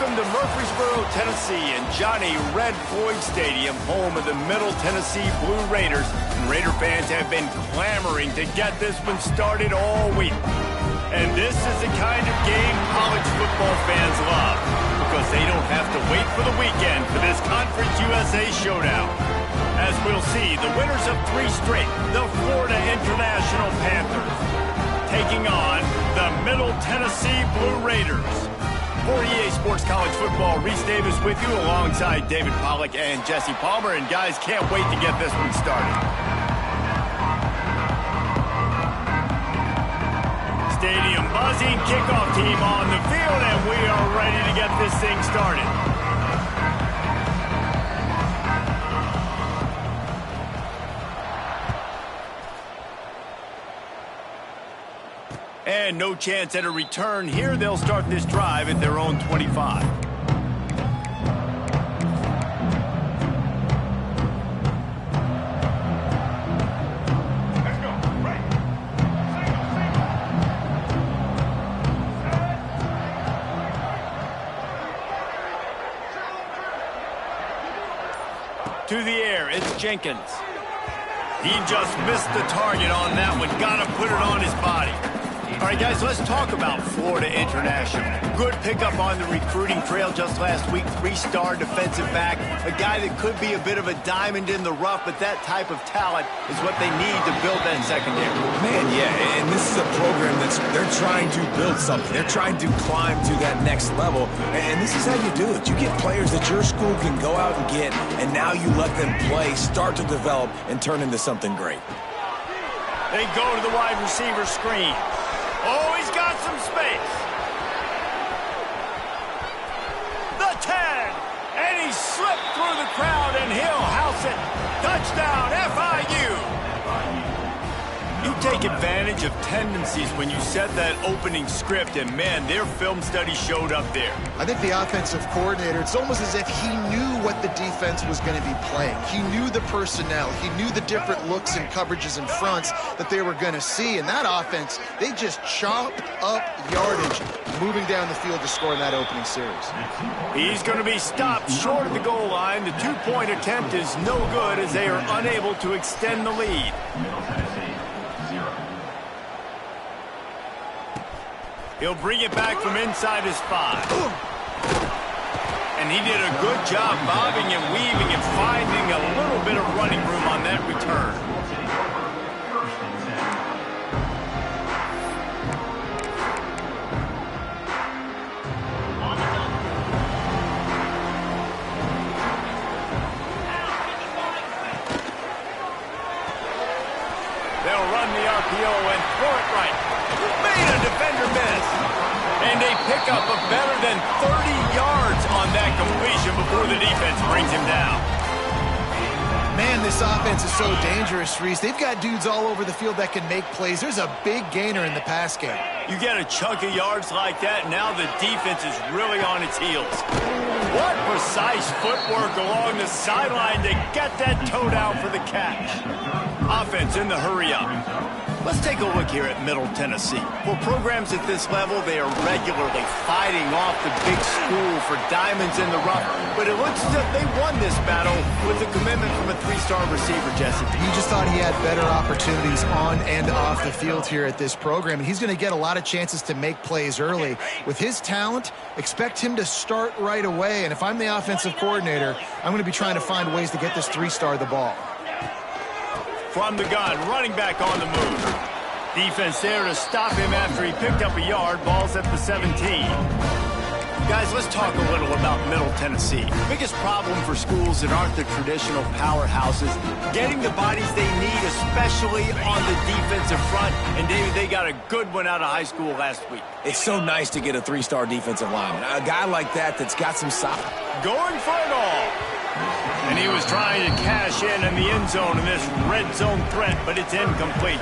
Welcome to Murfreesboro, Tennessee, and Johnny Red Floyd Stadium, home of the Middle Tennessee Blue Raiders. And Raider fans have been clamoring to get this one started all week. And this is the kind of game college football fans love, because they don't have to wait for the weekend for this Conference USA showdown. As we'll see, the winners of 3 straight, the Florida International Panthers, taking on the Middle Tennessee Blue Raiders. For EA Sports College Football, Reese Davis with you alongside David Pollack and Jesse Palmer. And guys, can't wait to get this one started. Stadium buzzing, kickoff team on the field, and we are ready to get this thing started. And no chance at a return here. They'll start this drive at their own 25. Let's go. Right. To the air, it's Jenkins. He just missed the target on that one. Got to put it on his body. All right, guys, let's talk about Florida International. Good pickup on the recruiting trail just last week. 3-star defensive back. A guy that could be a bit of a diamond in the rough, but that type of talent is what they need to build that secondary. Man, yeah, and this is a program they're trying to build something. They're trying to climb to that next level, and this is how you do it. You get players that your school can go out and get, and now you let them play, start to develop, and turn into something great. They go to the wide receiver screen. Oh, he's got some space. The 10. And he slipped through the crowd, and he'll house it. Touchdown, FIU. You take advantage of tendencies when you set that opening script, and, man, their film study showed up there. I think the offensive coordinator, it's almost as if he knew what the defense was going to be playing. He knew the personnel. He knew the different looks and coverages and fronts that they were going to see. And that offense, they just chopped up yardage moving down the field to score in that opening series. He's going to be stopped short of the goal line. The 2-point attempt is no good as they are unable to extend the lead. He'll bring it back from inside his 5. And he did a good job bobbing and weaving and finding a little bit of running room on that return. They'll run the RPO and throw it right. Made a defender miss. And they pick up a better than 30 yards on that completion before the defense brings him down. Man, this offense is so dangerous, Reese. They've got dudes all over the field that can make plays. There's a big gainer in the pass game. You get a chunk of yards like that, now the defense is really on its heels. What precise footwork along the sideline to get that toe down for the catch. Offense in the hurry up. Let's take a look here at Middle Tennessee. For programs at this level, they are regularly fighting off the big school for diamonds in the rough. But it looks as if they won this battle with a commitment from a 3-star receiver, Jesse. You just thought he had better opportunities on and off the field here at this program. And he's going to get a lot of chances to make plays early. With his talent, expect him to start right away. And if I'm the offensive coordinator, I'm going to be trying to find ways to get this 3-star the ball. From the gun, running back on the move. Defense there to stop him after he picked up a yard. Ball's at the 17. Guys, let's talk a little about Middle Tennessee. The biggest problem for schools that aren't the traditional powerhouses, getting the bodies they need, especially on the defensive front. And, David, they got a good one out of high school last week. It's so nice to get a 3-star defensive lineman. A guy like that's got some size. Going for it all. And he was trying to cash in the end zone in this red zone threat, but it's incomplete.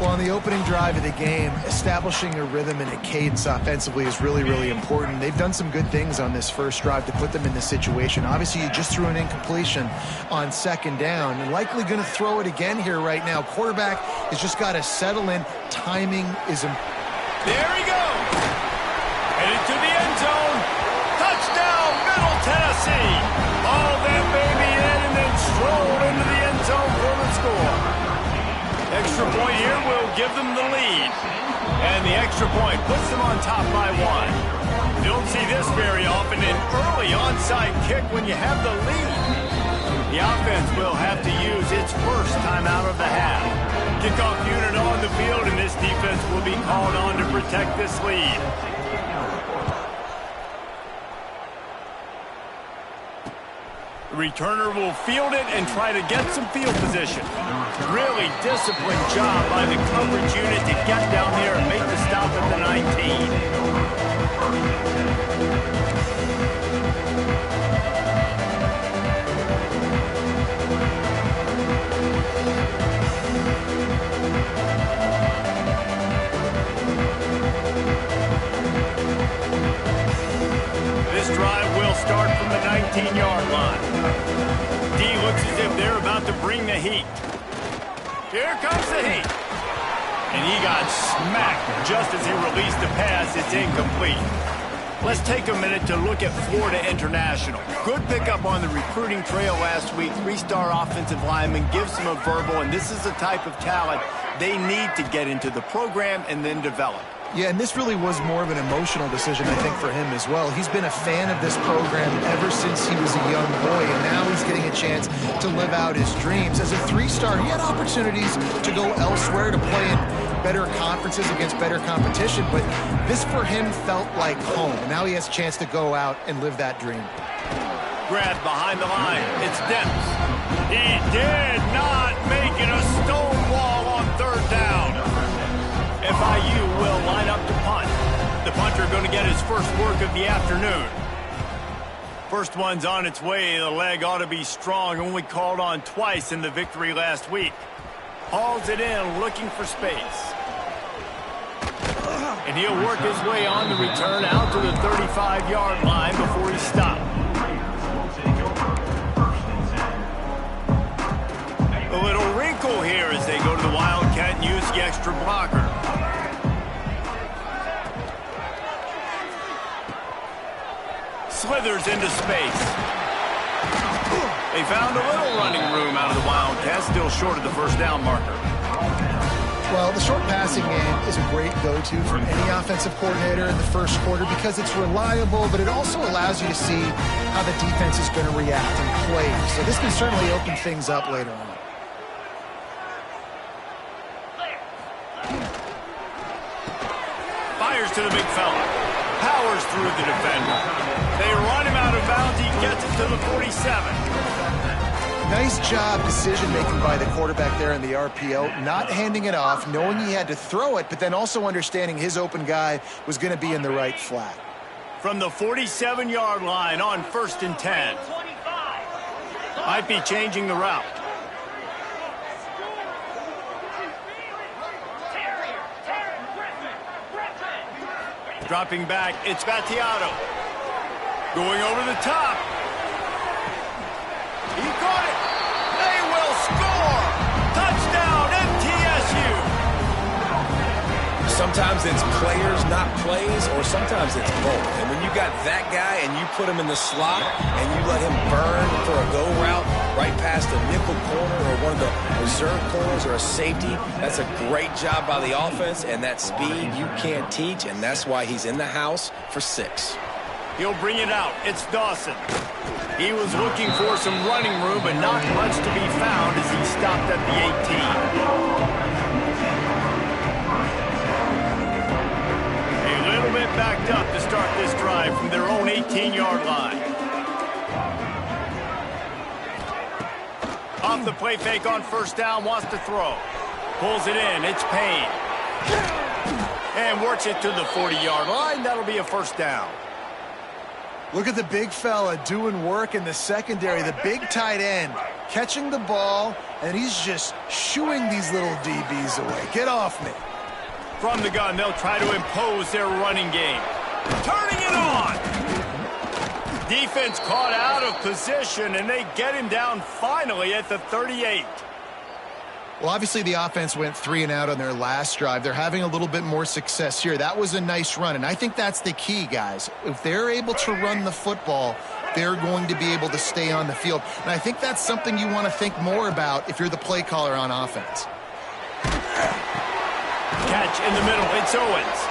Well, on the opening drive of the game, establishing a rhythm and a cadence offensively is really, really important. They've done some good things on this first drive to put them in this situation. Obviously, you just threw an incompletion on 2nd down, and likely going to throw it again here right now. Quarterback has just got to settle in. Timing is important. There he goes. Headed to the end zone. Tennessee. Haul that baby in and then stroll into the end zone for the score. Extra point here will give them the lead. And the extra point puts them on top by 1. You don't see this very often, an early onside kick when you have the lead. The offense will have to use its first timeout of the half. Kickoff unit on the field, and this defense will be called on to protect this lead. The returner will field it and try to get some field position. Really disciplined job by the coverage unit to get down there and make the stop at the 19. This drive will start from the 19-yard line. D looks as if they're about to bring the heat. Here comes the heat. And he got smacked just as he released the pass. It's incomplete. Let's take a minute to look at Florida International. Good pickup on the recruiting trail last week. 3-star offensive lineman gives them a verbal, and this is the type of talent they need to get into the program and then develop. Yeah, and this really was more of an emotional decision, I think, for him as well. He's been a fan of this program ever since he was a young boy, and now he's getting a chance to live out his dreams. As a 3-star, he had opportunities to go elsewhere, to play in better conferences against better competition, but this for him felt like home. Now he has a chance to go out and live that dream. Grabbed behind the line. It's Dempsey. He did not make it a stone wall on 3rd down. FIU will line up to punt. The punter going to get his first work of the afternoon. First one's on its way. The leg ought to be strong. Only called on twice in the victory last week. Hauls it in, looking for space. And he'll work his way on the return out to the 35-yard line before he stopped. A little wrinkle here as they go to the Wildcat and use the extra blocker. Slithers into space. They found a little running room out of the Wildcats, still short of the first down marker. Well, the short passing game is a great go-to for any offensive coordinator in the first quarter because it's reliable, but it also allows you to see how the defense is going to react and play. So this can certainly open things up later on. Fires to the big fella. Powers through the defender. They run him out of bounds. He gets it to the 47. Nice job decision-making by the quarterback there in the RPO, not handing it off, knowing he had to throw it, but then also understanding his open guy was going to be in the right flat. From the 47-yard line on 1st and 10. Might be changing the route. Dropping back, it's Battiato. Going over the top. He caught it. They will score. Touchdown, MTSU. Sometimes it's players, not plays, or sometimes it's both. And when you got that guy and you put him in the slot and you let him burn for a go route right past a nickel corner or one of the reserve corners or a safety, that's a great job by the offense, and that speed you can't teach, and that's why he's in the house for 6. He'll bring it out. It's Dawson. He was looking for some running room, but not much to be found as he stopped at the 18. A little bit backed up to start this drive from their own 18-yard line. Off the play fake on 1st down, wants to throw. Pulls it in. It's Payne. And works it to the 40-yard line. That'll be a 1st down. Look at the big fella doing work in the secondary, the big tight end, catching the ball, and he's just shooing these little DBs away. Get off me. From the gun, they'll try to impose their running game. Turning it on. Defense caught out of position, and they get him down finally at the 38. Well, obviously the offense went 3 and out on their last drive. They're having a little bit more success here. That was a nice run, and I think that's the key, guys. If they're able to run the football, they're going to be able to stay on the field. And I think that's something you want to think more about if you're the play caller on offense. Catch in the middle. It's Owens.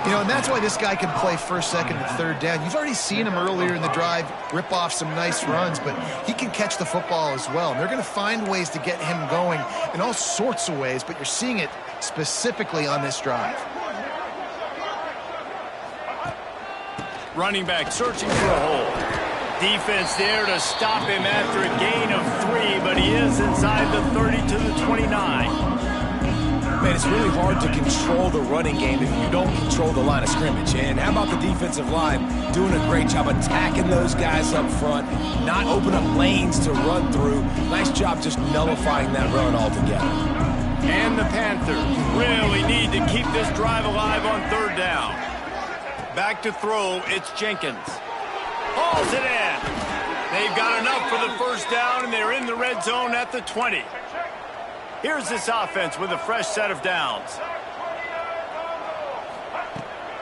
You know, and that's why this guy can play first, second, and third down. You've already seen him earlier in the drive rip off some nice runs, but he can catch the football as well. And they're going to find ways to get him going in all sorts of ways, but you're seeing it specifically on this drive. Running back searching for a hole. Defense there to stop him after a gain of 3, but he is inside the 30 to the 29. Man, it's really hard to control the running game if you don't control the line of scrimmage. And how about the defensive line doing a great job attacking those guys up front, not open up lanes to run through. Nice job just nullifying that run altogether. And the Panthers really need to keep this drive alive on 3rd down. Back to throw, it's Jenkins. Hauls it in. They've got enough for the first down, and they're in the red zone at the 20. Here's this offense with a fresh set of downs.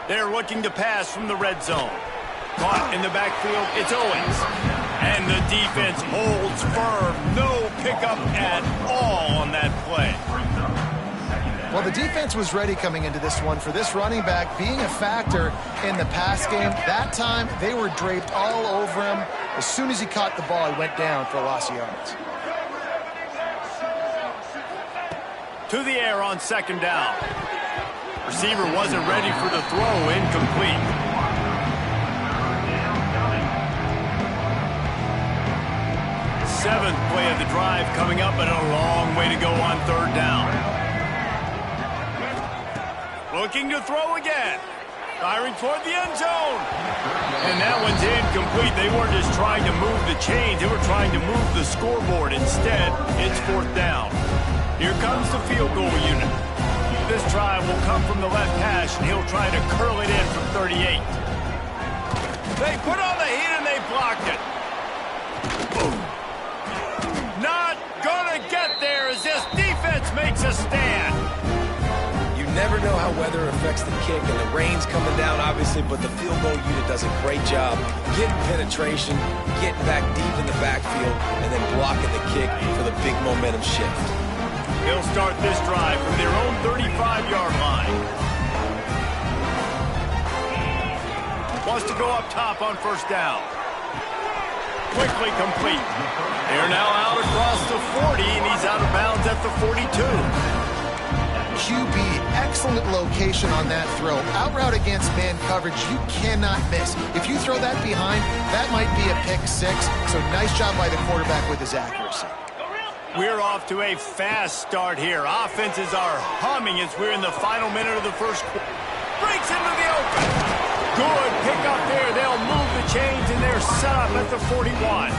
They're looking to pass from the red zone. Caught in the backfield, it's Owens. And the defense holds firm. No pickup at all on that play. Well, the defense was ready coming into this one for this running back being a factor in the pass game. That time, they were draped all over him. As soon as he caught the ball, he went down for a loss of yards. To the air on 2nd down. Receiver wasn't ready for the throw, incomplete. Seventh play of the drive coming up, but a long way to go on 3rd down. Looking to throw again. Firing toward the end zone. And that one's incomplete. They weren't just trying to move the chains. They were trying to move the scoreboard. Instead, it's 4th down. Here comes the field goal unit. This drive will come from the left hash, and he'll try to curl it in from 38. They put on the heat, and they blocked it. Boom. Not gonna get there as this defense makes a stand. You never know how weather affects the kick, and the rain's coming down, obviously, but the field goal unit does a great job getting penetration, getting back deep in the backfield, and then blocking the kick for the big momentum shift. They'll start this drive from their own 35-yard line. Wants to go up top on 1st down. Quickly complete. They're now out across the 40, and he's out of bounds at the 42. QB, excellent location on that throw. Out route against man coverage, you cannot miss. If you throw that behind, that might be a pick 6. So nice job by the quarterback with his accuracy. We're off to a fast start here. Offenses are humming as we're in the final minute of the first quarter. Breaks into the open. Good pick up there. They'll move the chains, and they're set up at the 41.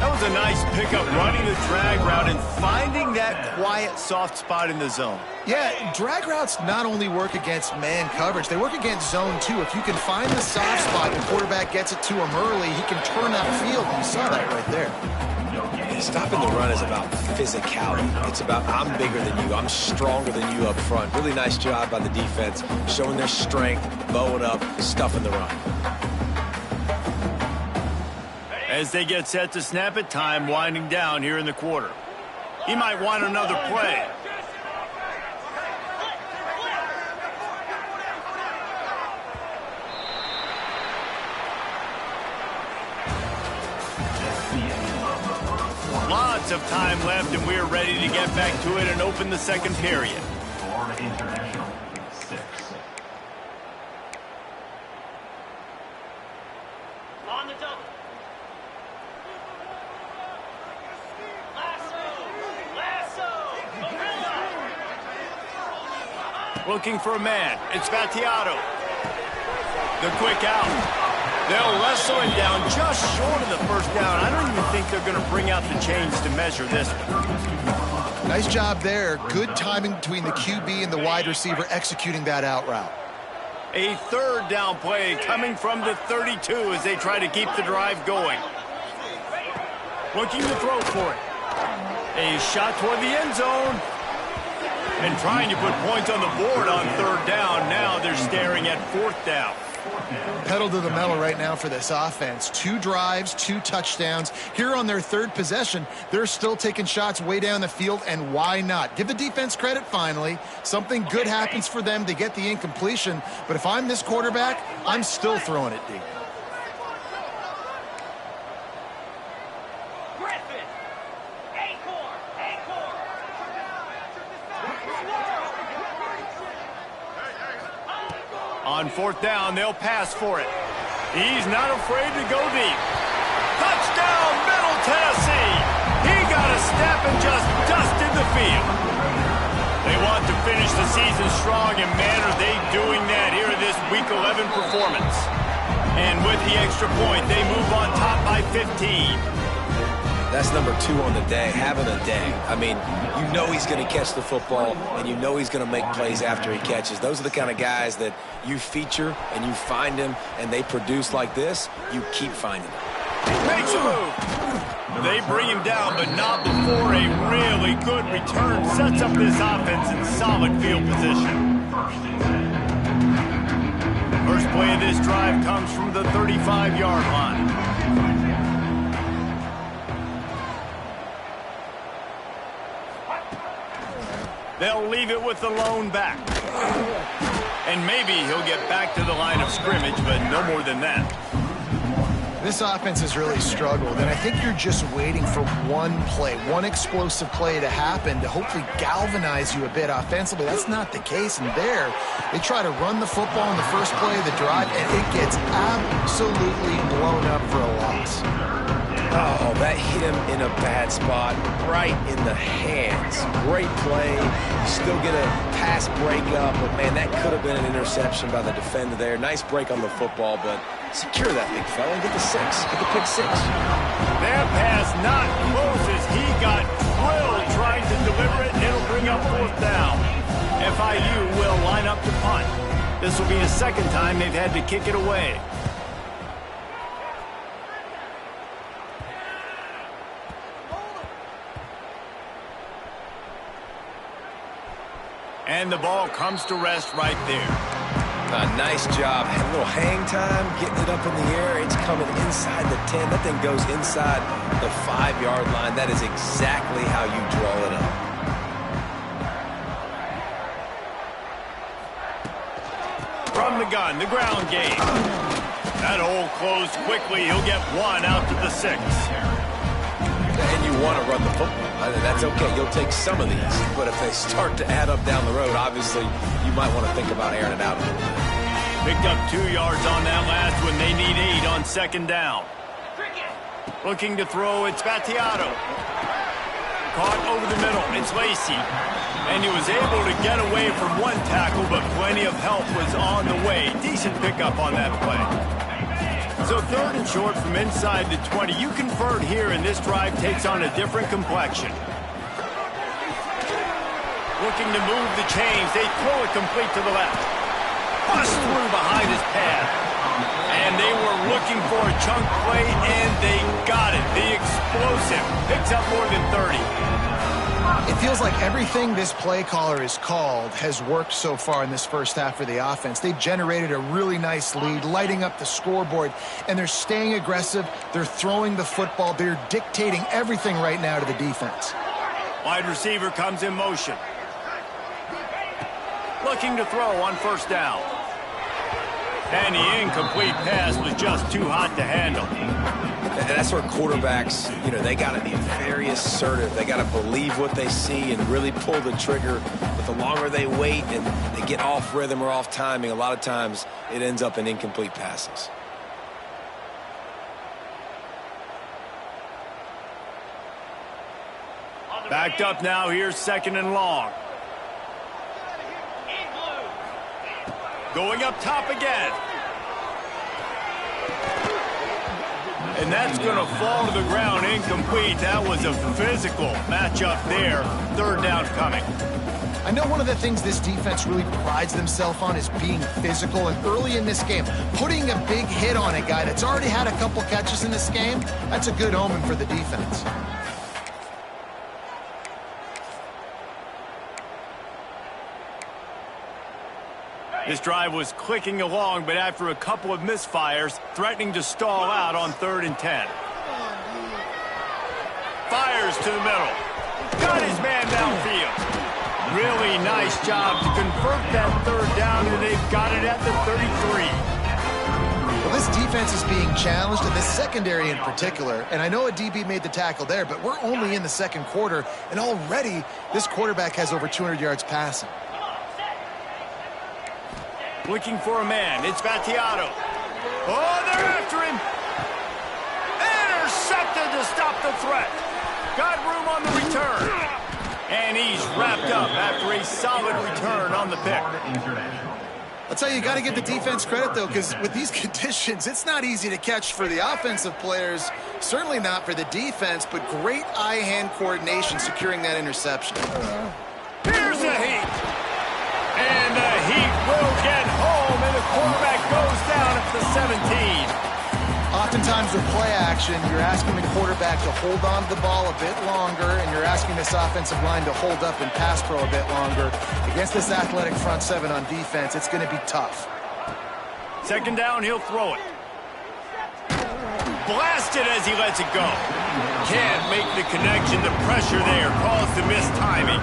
That was a nice pickup, running the drag route and finding that quiet, soft spot in the zone. Yeah, drag routes not only work against man coverage, they work against zone too. If you can find the soft spot, the quarterback gets it to him early, he can turn that field, and you saw that right there. Stopping the run is about physicality. It's about I'm bigger than you, I'm stronger than you up front. Really nice job by the defense, showing their strength, bowing up, stuffing the run. As they get set to snap it, time winding down here in the quarter. He might want another play. Lots of time left, and we're ready to get back to it and open the 2nd period. International 6. On the double. Lasso. Gorilla. Looking for a man. It's Battiato. The quick out. They'll wrestle him down just short of the 1st down. I don't even think they're going to bring out the chains to measure this one. Nice job there. Good timing between the QB and the wide receiver executing that out route. A 3rd down play coming from the 32 as they try to keep the drive going. Looking to throw for it. A shot toward the end zone. And trying to put points on the board on third down. Now they're staring at fourth down. Pedal to the metal right now for this offense. 2 drives, 2 touchdowns. Here on their third possession, they're still taking shots way down the field, and why not? Give the defense credit finally. Something good happens for them to get the incompletion, but if I'm this quarterback, I'm still throwing it deep. On fourth down, they'll pass for it. He's not afraid to go deep. Touchdown, Middle Tennessee! He got a step and just dusted the field. They want to finish the season strong, and man, are they doing that here in this Week 11 performance. And with the extra point, they move on top by 15. That's number 2 on the day, having a day. I mean, you know he's going to catch the football, and you know he's going to make plays after he catches. Those are the kind of guys that you feature and you find them, and they produce like this, you keep finding them. Makes a move. They bring him down, but not before a really good return sets up this offense in solid field position. First play of this drive comes from the 35-yard line. They'll leave it with the lone back. And maybe he'll get back to the line of scrimmage, but no more than that. This offense has really struggled, and I think you're just waiting for one play, one explosive play to happen to hopefully galvanize you a bit offensively. That's not the case, and there, they try to run the football in the first play of the drive, and it gets absolutely blown up for a loss. Oh, that hit him in a bad spot, right in the hands. Great play. You still get a pass breakup, but, man, that could have been an interception by the defender there. Nice break on the football, but secure that big fella and get the 6. Get the pick 6. That pass not close as he got drilled trying to deliver it, and it'll bring up fourth down. FIU will line up to punt. This will be the second time they've had to kick it away. And the ball comes to rest right there. Nice job. Had a little hang time, getting it up in the air. It's coming inside the 10. That thing goes inside the 5-yard line. That is exactly how you draw it up. From the gun, the ground game. That hole closed quickly. He'll get 1 out to the 6. And you want to run the football. That's okay. You'll take some of these. But if they start to add up down the road, obviously, you might want to think about airing it out a little bit. Picked up 2 yards on that last one. They need 8 on second down. Looking to throw, it's Battiato. Caught over the middle, it's Lacey. And he was able to get away from one tackle, but plenty of help was on the way. Decent pickup on that play. So third and short from inside the 20. You convert here, and this drive takes on a different complexion. Looking to move the chains. They throw it complete to the left. Bust through behind his pad. And they were looking for a chunk play, and they got it. The explosive picks up more than 30. It feels like everything this play caller has called has worked so far in this first half for the offense. They've generated a really nice lead, lighting up the scoreboard, and they're staying aggressive. They're throwing the football. They're dictating everything right now to the defense. Wide receiver comes in motion. Looking to throw on first down. And the incomplete pass was just too hot to handle. And that's where quarterbacks, they got to be very assertive. They got to believe what they see and really pull the trigger. But the longer they wait and they get off rhythm or off timing, a lot of times it ends up in incomplete passes. Backed up now, here's second and long. Going up top again. And that's going to fall to the ground incomplete. That was a physical matchup there. Third down coming. I know one of the things this defense really prides themselves on is being physical, and early in this game, putting a big hit on a guy that's already had a couple catches in this game, that's a good omen for the defense. This drive was clicking along, but after a couple of misfires, threatening to stall out on 3rd and 10. Fires to the middle. Got his man downfield. Really nice job to convert that 3rd down, and they've got it at the 33. Well, this defense is being challenged, and this secondary in particular. And I know a DB made the tackle there, but we're only in the 2nd quarter, and already this quarterback has over 200 yards passing. Looking for a man. It's Battiato. Oh, they're after him. Intercepted to stop the threat. Got room on the return. And he's wrapped up after a solid return on the pick. I'll tell you, you got to give the defense credit, though, because with these conditions, it's not easy to catch for the offensive players. Certainly not for the defense, but great eye-hand coordination securing that interception. Here's a heat. And the heat will get home, and the quarterback goes down at the 17. Oftentimes with play action, you're asking the quarterback to hold on to the ball a bit longer, and you're asking this offensive line to hold up in pass pro a bit longer. Against this athletic front 7 on defense, it's going to be tough. 2nd down, he'll throw it. Blasted as he lets it go. Can't make the connection. The pressure there caused the missed timing.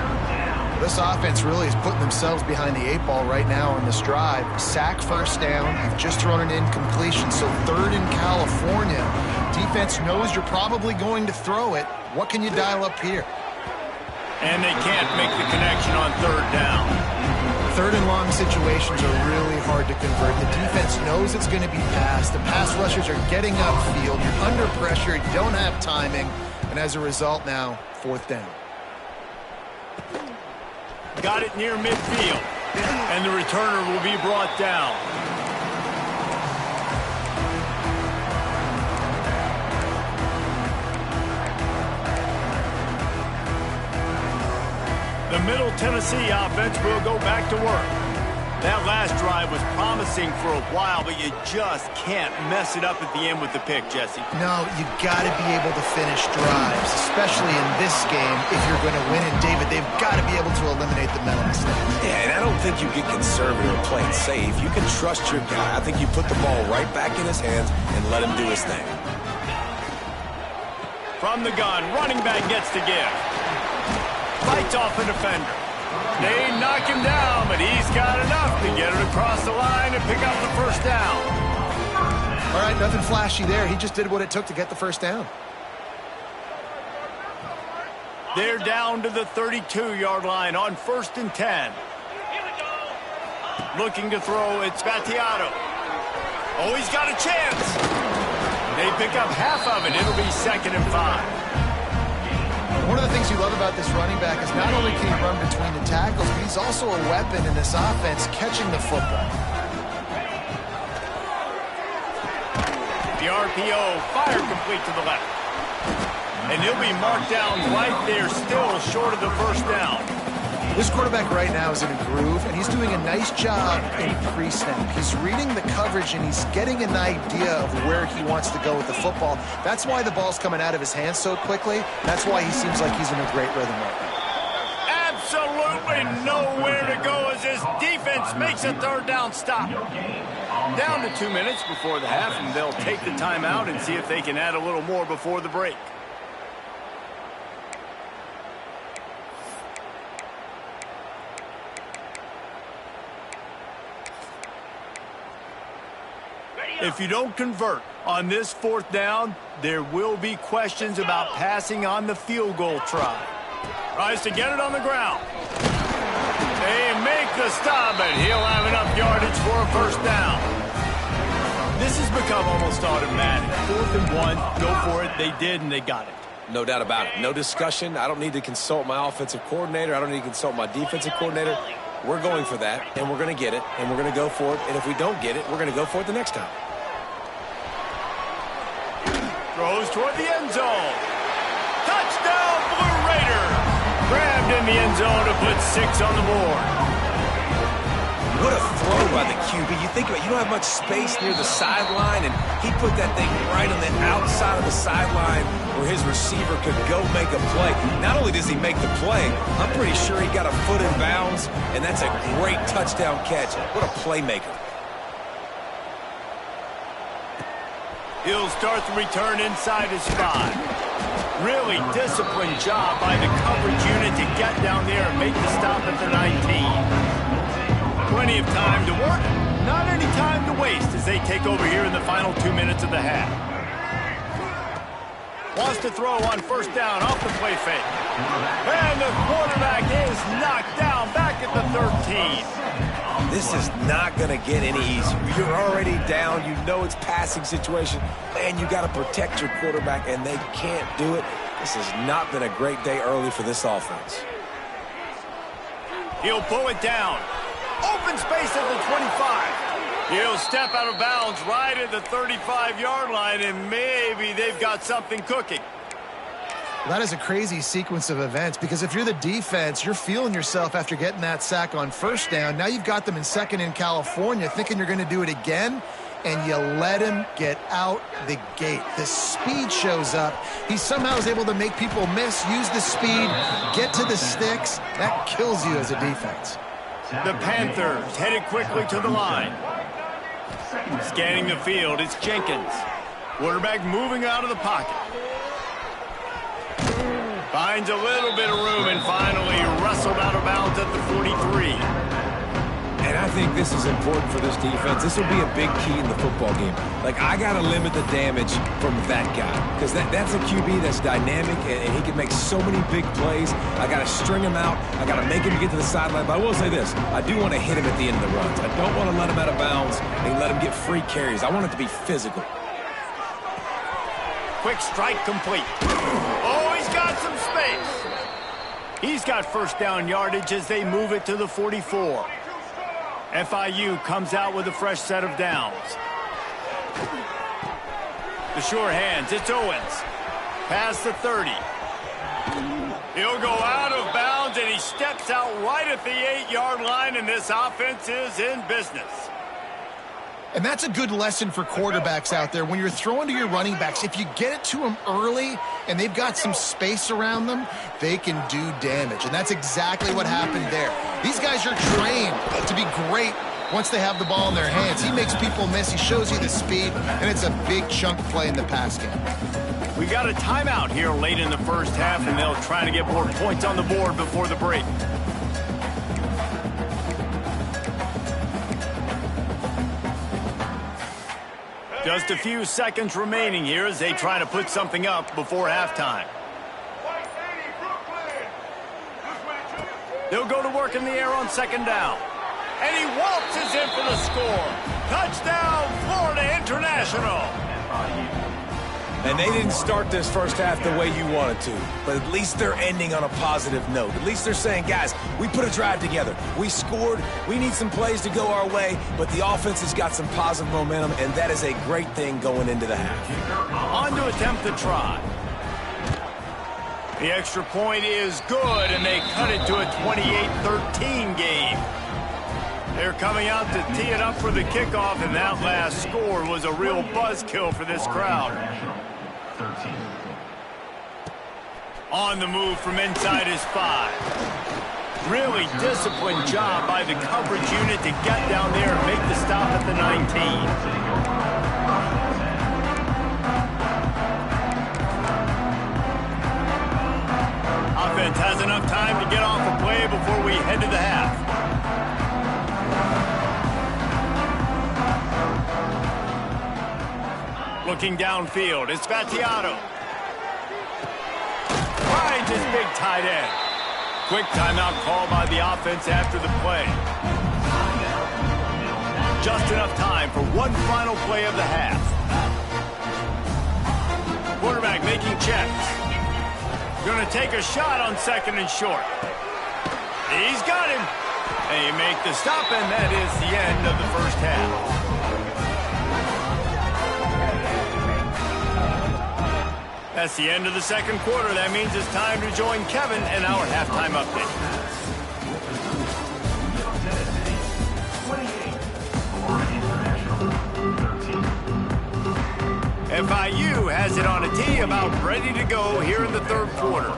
This offense really is putting themselves behind the 8 ball right now on this drive. Sack 1st down. You've just thrown an incompletion, so 3rd in California. Defense knows you're probably going to throw it. What can you dial up here? And they can't make the connection on 3rd down. 3rd and long situations are really hard to convert. The defense knows it's going to be passed. The pass rushers are getting upfield. You're under pressure. You don't have timing. And as a result now, 4th down. Got it near midfield. And the returner will be brought down. The Middle Tennessee offense will go back to work. That last drive was promising for a while, but you just can't mess it up at the end with the pick, Jesse. No, you got to be able to finish drives, especially in this game if you're going to win. And, David, they've got to be able to eliminate the mental mistakes. Yeah, and I don't think you get conservative or play it safe. You can trust your guy. I think you put the ball right back in his hands and let him do his thing. From the gun, running back gets to give. Fights off a defender. They knock him down, but he's got enough to get it across the line and pick up the 1st down. All right, nothing flashy there. He just did what it took to get the 1st down. They're down to the 32-yard line on 1st and 10. Looking to throw, it's Battiato. Oh, he's got a chance. They pick up half of it. It'll be 2nd and 5. One of the things you love about this running back is not only can he run between the tackles, but he's also a weapon in this offense catching the football. The RPO, fire complete to the left. And he'll be marked down right there, still short of the 1st down. This quarterback right now is in a groove, and he's doing a nice job in pre-snap. He's reading the coverage, and he's getting an idea of where he wants to go with the football. That's why the ball's coming out of his hands so quickly. That's why he seems like he's in a great rhythm right now. Absolutely nowhere to go as his defense makes a 3rd down stop. Down to 2 minutes before the half, and they'll take the timeout and see if they can add a little more before the break. If you don't convert on this 4th down, there will be questions about passing on the field goal try. Tries to get it on the ground. They make the stop, and he'll have enough yardage for a 1st down. This has become almost automatic. 4th and 1, go for it. They did, and they got it. No doubt about it. No discussion. I don't need to consult my offensive coordinator. I don't need to consult my defensive coordinator. We're going for that, and we're going to get it, and we're going to go for it. And if we don't get it, we're going to go for it the next time. Throws toward the end zone. Touchdown, Blue Raiders. Grabbed in the end zone to put 6 on the board. what a throw by the QB. You think about it, you don't have much space near the sideline, and he put that thing right on the outside of the sideline where his receiver could go make a play. Not only does he make the play, I'm pretty sure he got a foot in bounds, and that's a great touchdown catch. What a playmaker. He'll start the return inside his 5. Really disciplined job by the coverage unit to get down there and make the stop at the 19. Plenty of time to work, not any time to waste as they take over here in the final 2 minutes of the half. Wants to throw on first down off the play fake. And the quarterback is knocked down back at the 13. This is not going to get any easier. You're already down. You know it's passing situation. And you got to protect your quarterback, and they can't do it. This has not been a great day early for this offense. He'll pull it down. Open space at the 25. He'll step out of bounds right at the 35-yard line, and maybe they've got something cooking. That is a crazy sequence of events, because if you're the defense, you're feeling yourself after getting that sack on first down. Now you've got them in second in California, thinking you're going to do it again, and you let him get out the gate. The speed shows up. He somehow is able to make people miss, use the speed, get to the sticks. That kills you as a defense. The Panthers headed quickly to the line. Scanning the field, it's Jenkins. Quarterback moving out of the pocket. Finds a little bit of room and finally wrestled out of bounds at the 43. And I think this is important for this defense. This will be a big key in the football game. Like, I got to limit the damage from that guy, because that's a QB that's dynamic, and he can make so many big plays. I got to string him out. I got to make him get to the sideline. But I will say this. I do want to hit him at the end of the runs. I don't want to let him out of bounds and let him get free carries. I want it to be physical. Quick strike complete. Oh, he's got some space. He's got first down yardage as they move it to the 44. FIU comes out with a fresh set of downs. The sure hands, it's Owens. Past the 30. He'll go out of bounds, and he steps out right at the 8-yard line, and this offense is in business. And that's a good lesson for quarterbacks out there. When you're throwing to your running backs, if you get it to them early and they've got some space around them, they can do damage. And that's exactly what happened there. These guys are trained to be great once they have the ball in their hands. He makes people miss. He shows you the speed, and it's a big chunk play in the pass game. We got a timeout here late in the first half, and they'll try to get more points on the board before the break. Just a few seconds remaining here as they try to put something up before halftime. They'll go to work in the air on second down. And he waltzes in for the score. Touchdown, Florida International. And they didn't start this first half the way you wanted to, but at least they're ending on a positive note. At least they're saying, guys, we put a drive together. We scored. We need some plays to go our way, but the offense has got some positive momentum, and that is a great thing going into the half. On to attempt the try. The extra point is good, and they cut it to a 28-13 game. They're coming out to tee it up for the kickoff, and that last score was a real buzzkill for this crowd. On the move from inside his 5. Really disciplined job by the coverage unit to get down there and make the stop at the 19. Offense has enough time to get off the play before we head to the half. Looking downfield, it's Vattiato. Finds his big tight end. Quick timeout call by the offense after the play. Just enough time for one final play of the half. Quarterback making checks. Going to take a shot on second and short. He's got him. They make the stop, and that is the end of the first half. That's the end of the second quarter. That means it's time to join Kevin in our halftime update. FIU has it on a tee, about ready to go here in the third quarter.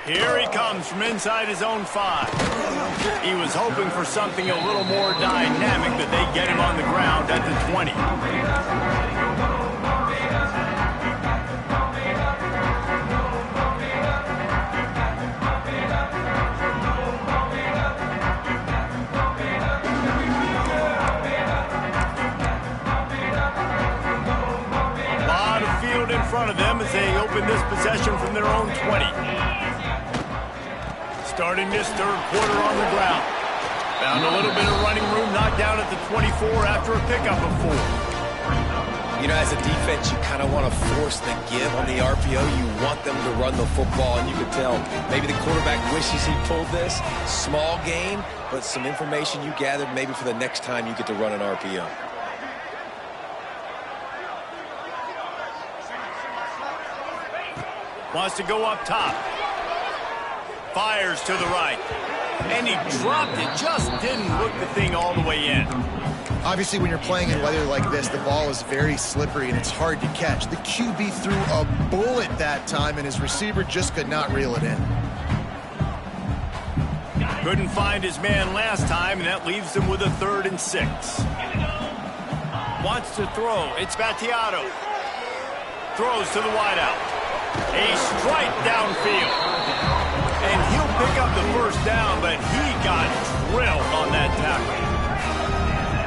Here he comes from inside his own 5. He was hoping for something a little more dynamic, but they get him on the ground at the 20. A lot of field in front of them as they open this possession from their own 20. Starting this third quarter on the ground. Found a little bit of running room, knocked down at the 24 after a pickup of 4. You know, as a defense, you kind of want to force the give on the RPO. You want them to run the football, and you can tell maybe the quarterback wishes he pulled this. Small gain, but some information you gathered maybe for the next time you get to run an RPO. Wants to go up top. Fires to the right. And he dropped it. Just didn't hook the thing all the way in. Obviously, when you're playing in weather like this, the ball is very slippery and it's hard to catch. The QB threw a bullet that time, and his receiver just could not reel it in. Couldn't find his man last time, and that leaves him with a 3rd and 6. Wants to throw. It's Battiato. Throws to the wideout. A strike downfield. And he'll pick up the first down, but he got drilled on that tackle.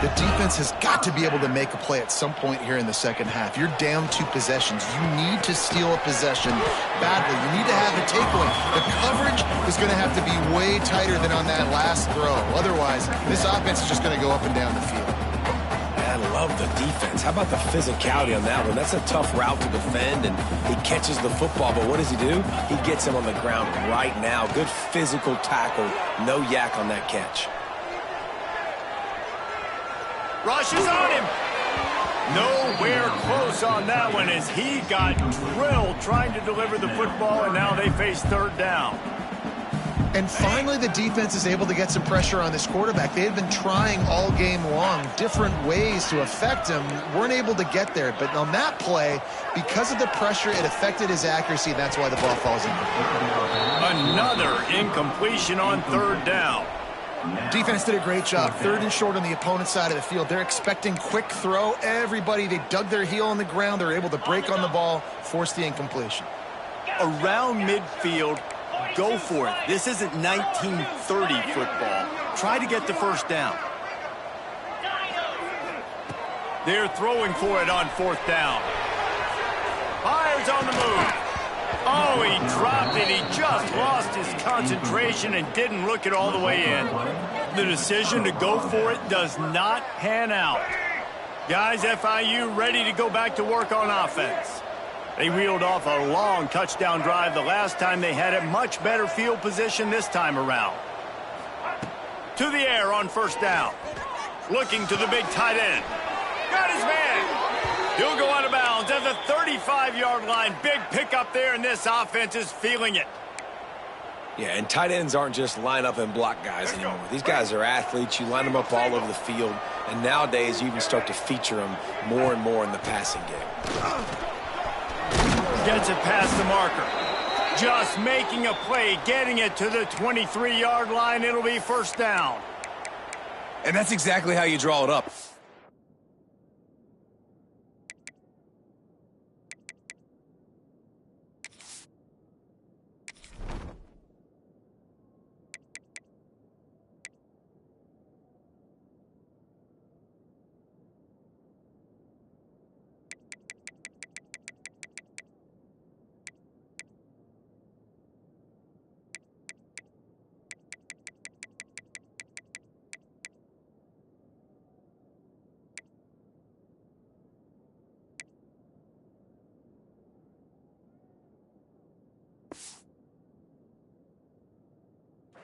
The defense has got to be able to make a play at some point here in the second half. You're down 2 possessions. You need to steal a possession badly. You need to have a takeaway. The coverage is going to have to be way tighter than on that last throw. Otherwise, this offense is just going to go up and down the field. I love the defense. How about the physicality on that one? That's a tough route to defend, and he catches the football, but what does he do? He gets him on the ground right now. Good physical tackle. No yak on that catch. Rushes on him. Nowhere close on that one as he got drilled trying to deliver the football, and now they face 3rd down. And finally, the defense is able to get some pressure on this quarterback. They had been trying all game long different ways to affect him. Weren't able to get there. But on that play, because of the pressure, it affected his accuracy. That's why the ball falls incomplete. Another incompletion on 3rd down. Defense did a great job. 3rd and short on the opponent's side of the field. They're expecting quick throw. Everybody, they dug their heel on the ground. They're able to break on the ball, force the incompletion. Around midfield. Go for it. This isn't 1930 football. Try to get the first down. They're throwing for it on 4th down. Fires on the move. Oh, he dropped it. He just lost his concentration and didn't look it all the way in. The decision to go for it does not pan out. Guys, FIU ready to go back to work on offense. They reeled off a long touchdown drive the last time. They had a much better field position this time around. To the air on 1st down. Looking to the big tight end. Got his man. He'll go out of bounds at the 35-yard line. Big pickup there, and this offense is feeling it. Yeah, and tight ends aren't just line up and block guys anymore. These guys are athletes. You line them up all over the field, and nowadays you even start to feature them more and more in the passing game. Gets it past the marker. Just making a play, getting it to the 23-yard line. It'll be 1st down. And that's exactly how you draw it up.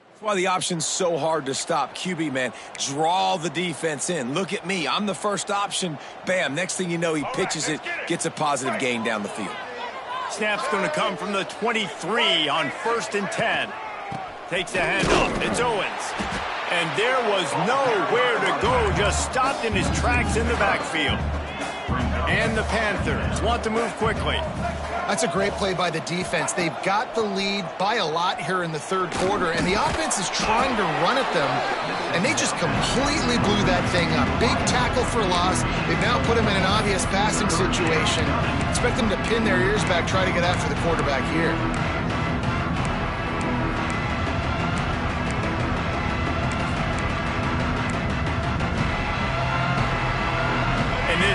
That's why the option's so hard to stop. QB, man, draw the defense in. Look at me. I'm the first option. Bam. Next thing you know, he pitches it, gets a positive gain down the field. Snap's going to come from the 23 on 1st and 10. Takes the handoff. It's Owens. And there was nowhere to go, just stopped in his tracks in the backfield. And the Panthers want to move quickly. That's a great play by the defense. They've got the lead by a lot here in the third quarter, and the offense is trying to run at them, and they just completely blew that thing up. Big tackle for loss. They've now put them in an obvious passing situation. Expect them to pin their ears back, try to get after the quarterback here.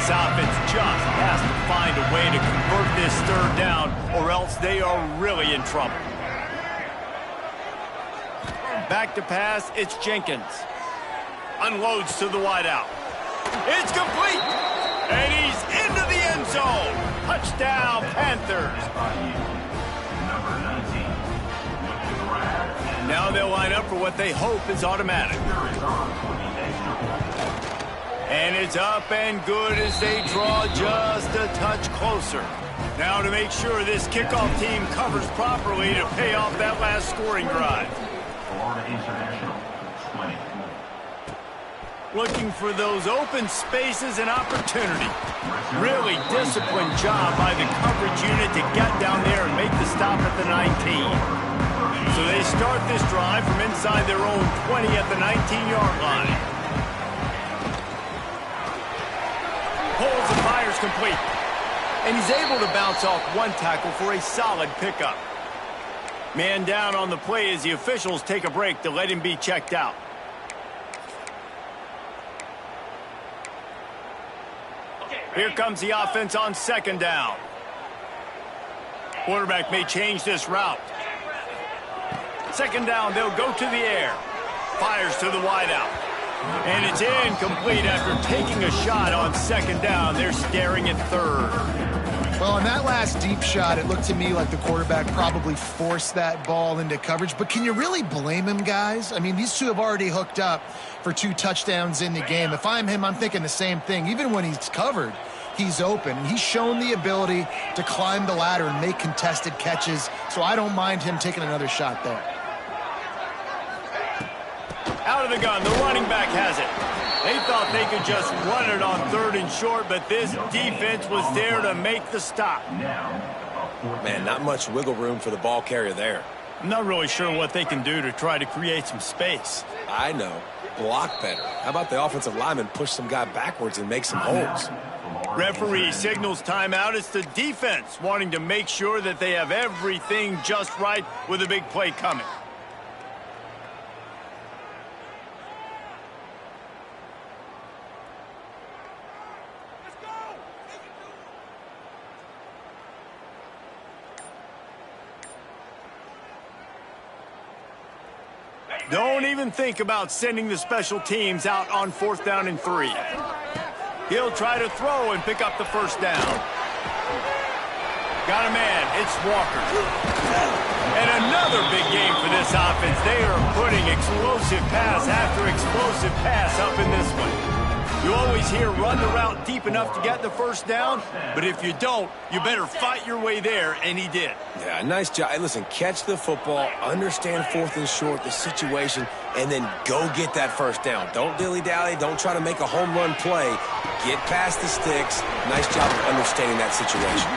This offense just has to find a way to convert this third down, or else they are really in trouble. Back to pass, it's Jenkins. Unloads to the wideout. It's complete! And he's into the end zone! Touchdown, Panthers! Now they'll line up for what they hope is automatic. And it's up and good as they draw just a touch closer. Now to make sure this kickoff team covers properly to pay off that last scoring drive. Looking for those open spaces and opportunity. Really disciplined job by the coverage unit to get down there and make the stop at the 19. So they start this drive from inside their own 20 at the 19-yard line. Pulls and fires complete. And he's able to bounce off one tackle for a solid pickup. Man down on the play as the officials take a break to let him be checked out. Here comes the offense on second down. Quarterback may change this route. Second down, they'll go to the air. Fires to the wideout. And it's incomplete after taking a shot on second down. They're staring at third. Well, on that last deep shot, it looked to me like the quarterback probably forced that ball into coverage. But can you really blame him, guys? I mean, these two have already hooked up for 2 touchdowns in the game. If I'm him, I'm thinking the same thing. Even when he's covered, he's open. And he's shown the ability to climb the ladder and make contested catches. So I don't mind him taking another shot there. Out of the gun, the running back has it. They thought they could just run it on third and short, but this defense was there to make the stop. Man, not much wiggle room for the ball carrier there. I'm not really sure what they can do to try to create some space. I know. Block better. How about the offensive lineman push some guy backwards and make some holes? Referee signals timeout. It's the defense wanting to make sure that they have everything just right with a big play coming. Don't even think about sending the special teams out on 4th down and 3. He'll try to throw and pick up the first down. Got a man. It's Walker. And another big game for this offense. They are putting explosive pass after explosive pass up in this one. You always hear run the route deep enough to get the first down, but if you don't, you better fight your way there, and he did. Yeah, nice job. Hey, listen, catch the football, understand 4th and short, the situation, and then go get that first down. Don't dilly-dally. Don't try to make a home run play. Get past the sticks. Nice job of understanding that situation.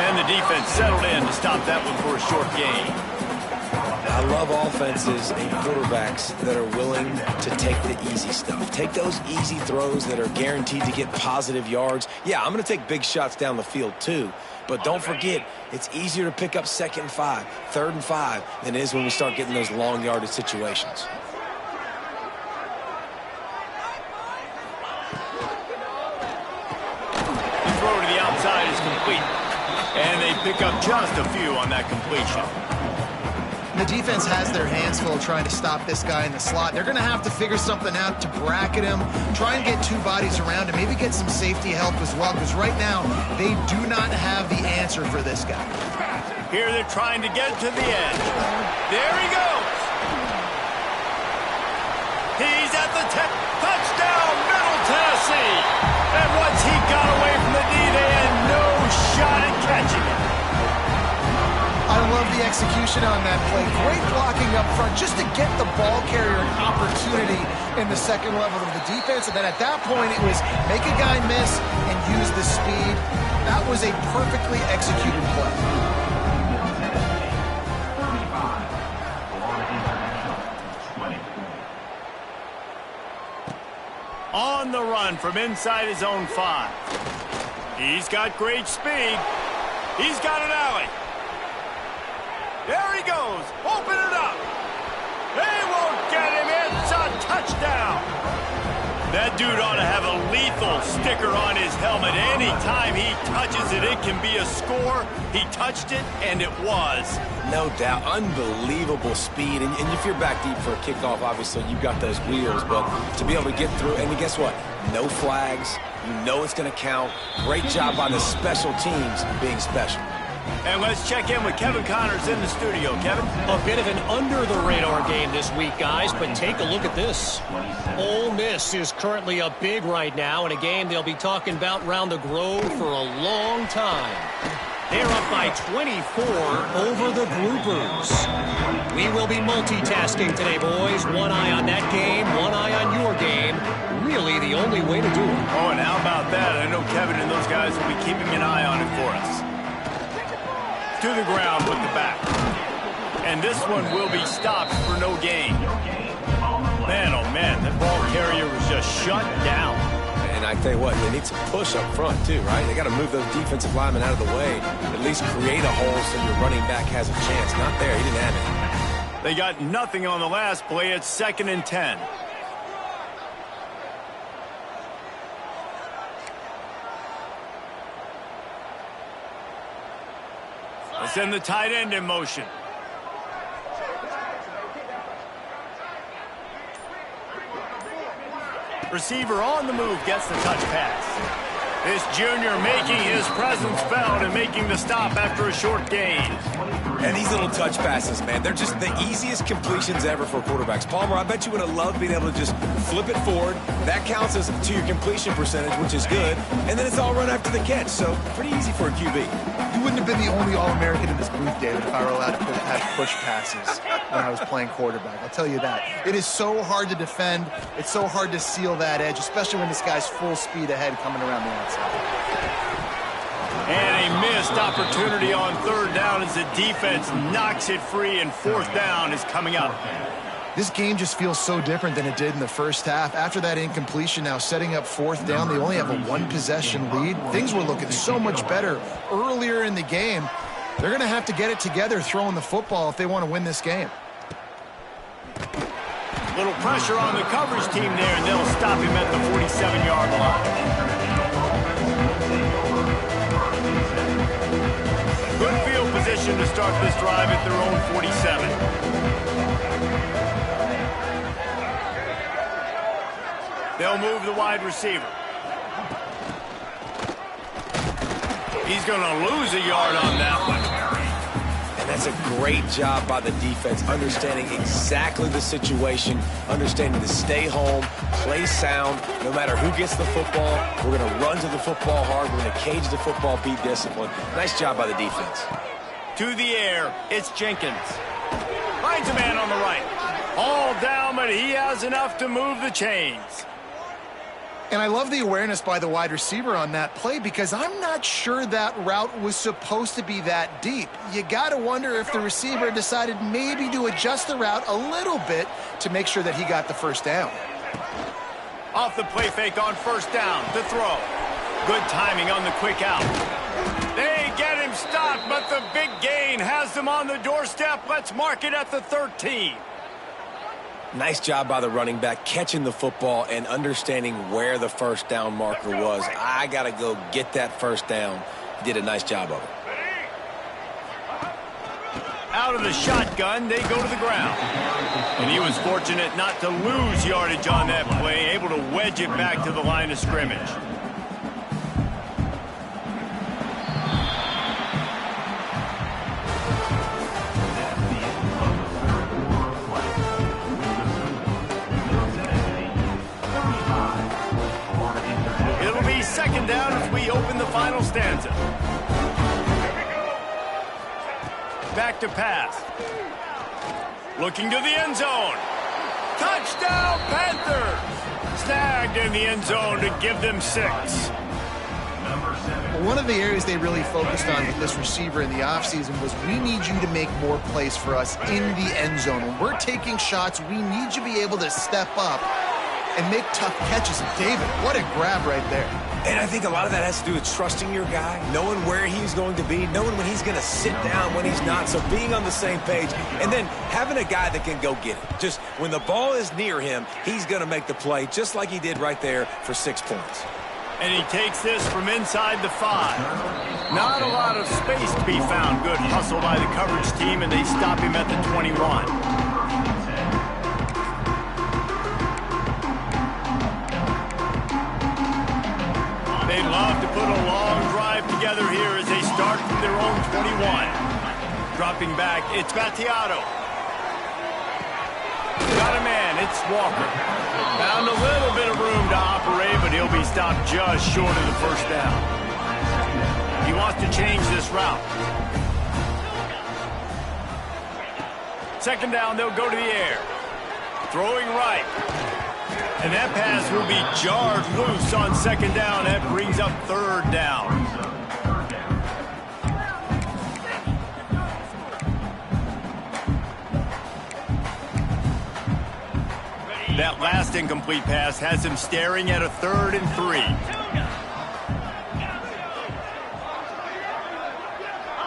And the defense settled in to stop that one for a short gain. I love offenses and quarterbacks that are willing to take the easy stuff. Take those easy throws that are guaranteed to get positive yards. Yeah, I'm going to take big shots down the field too. But don't forget, it's easier to pick up 2nd and 5, 3rd and 5 than it is when we start getting those long yardage situations. The throw to the outside is complete. And they pick up just a few on that completion. The defense has their hands full trying to stop this guy in the slot. They're going to have to figure something out to bracket him, try and get 2 bodies around him, maybe get some safety help as well, because right now they do not have the answer for this guy. Here they're trying to get to the edge. There he goes. He's at the 10. Touchdown, Middle Tennessee. And once he got away from the D, they had no shot at catching it. I love the execution on that play. Great blocking up front just to get the ball carrier an opportunity in the second level of the defense. And then at that point, it was make a guy miss and use the speed. That was a perfectly executed play. On the run from inside his own 5. He's got great speed. He's got an alley. There he goes. Open it up. They won't get him. It's a touchdown. That dude ought to have a lethal sticker on his helmet. Anytime he touches it, it can be a score. He touched it, and it was. No doubt. Unbelievable speed. And if you're back deep for a kickoff, obviously you've got those wheels. But to be able to get through, and guess what? No flags. You know it's going to count. Great job by the special teams being special. And let's check in with Kevin Connors in the studio. Kevin? A bit of an under-the-radar game this week, guys, but take a look at this. Ole Miss is currently up big right now in a game they'll be talking about round the Grove for a long time. They're up by 24 over the Groupers. We will be multitasking today, boys. One eye on that game, one eye on your game. Really the only way to do it. Oh, and how about that? I know Kevin and those guys will be keeping an eye on it for us. To the ground with the back. And this one will be stopped for no gain. Man, oh man, that ball carrier was just shut down. And I tell you what, they need some push up front too, right? They got to move those defensive linemen out of the way. At least create a hole so your running back has a chance. Not there, he didn't have it. They got nothing on the last play. It's 2nd and 10. Let's send the tight end in motion. Receiver on the move gets the touch pass. This junior making his presence felt and making the stop after a short gain. And these little touch passes, man, they're just the easiest completions ever for quarterbacks. Palmer, I bet you would have loved being able to just flip it forward. That counts as to your completion percentage, which is good. And then it's all run after the catch, so pretty easy for a QB. You wouldn't have been the only All-American in this booth, David, if I were allowed to have push passes when I was playing quarterback. I'll tell you that. It is so hard to defend. It's so hard to seal that edge, especially when this guy's full speed ahead coming around the outside. And a missed opportunity on 3rd down as the defense knocks it free, and 4th down is coming up. This game just feels so different than it did in the first half. After that incompletion, now setting up 4th down, they only have a 1-possession lead. Things were looking so much better earlier in the game. They're going to have to get it together throwing the football if they want to win this game. Little pressure on the coverage team there, and they'll stop him at the 47-yard line. Good field position to start this drive at their own 47. They'll move the wide receiver. He's going to lose a yard on that one. And that's a great job by the defense, understanding exactly the situation, understanding to stay home, play sound. No matter who gets the football, we're going to run to the football hard. We're going to cage the football, be disciplined. Nice job by the defense. To the air, it's Jenkins. Finds a man on the right. All down, but he has enough to move the chains. And I love the awareness by the wide receiver on that play because I'm not sure that route was supposed to be that deep. You got to wonder if the receiver decided maybe to adjust the route a little bit to make sure that he got the 1st down. Off the play fake on 1st down to throw. Good timing on the quick out. They get him stopped, but the big gain has them on the doorstep. Let's mark it at the 13. Nice job by the running back, catching the football and understanding where the 1st down marker was. I got to go get that 1st down. He did a nice job of it. Out of the shotgun, they go to the ground. And he was fortunate not to lose yardage on that play, able to wedge it back to the line of scrimmage. It'll be 2nd down as we open the final stanza. Back back to pass. Looking to the end zone. Touchdown, Panthers! Snagged in the end zone to give them 6. One of the areas they really focused on with this receiver in the offseason was we need you to make more plays for us in the end zone. When we're taking shots, we need you to be able to step up and make tough catches. David, what a grab right there. And I think a lot of that has to do with trusting your guy, knowing where he's going to be, knowing when he's going to sit down, when he's not, so being on the same page, and then having a guy that can go get it. Just when the ball is near him, he's going to make the play, just like he did right there for 6 points. And he takes this from inside the 5. Not a lot of space to be found. Good hustle by the coverage team, and they stop him at the 21. They love to put a long drive together here as they start from their own 21. Dropping back, it's Battiato. Got a man, it's Walker. Found a little bit of room to operate, but he'll be stopped just short of the first down. He wants to change this route. Second down, they'll go to the air. Throwing right. And that pass will be jarred loose on second down. That brings up third down. That last incomplete pass has him staring at a 3rd and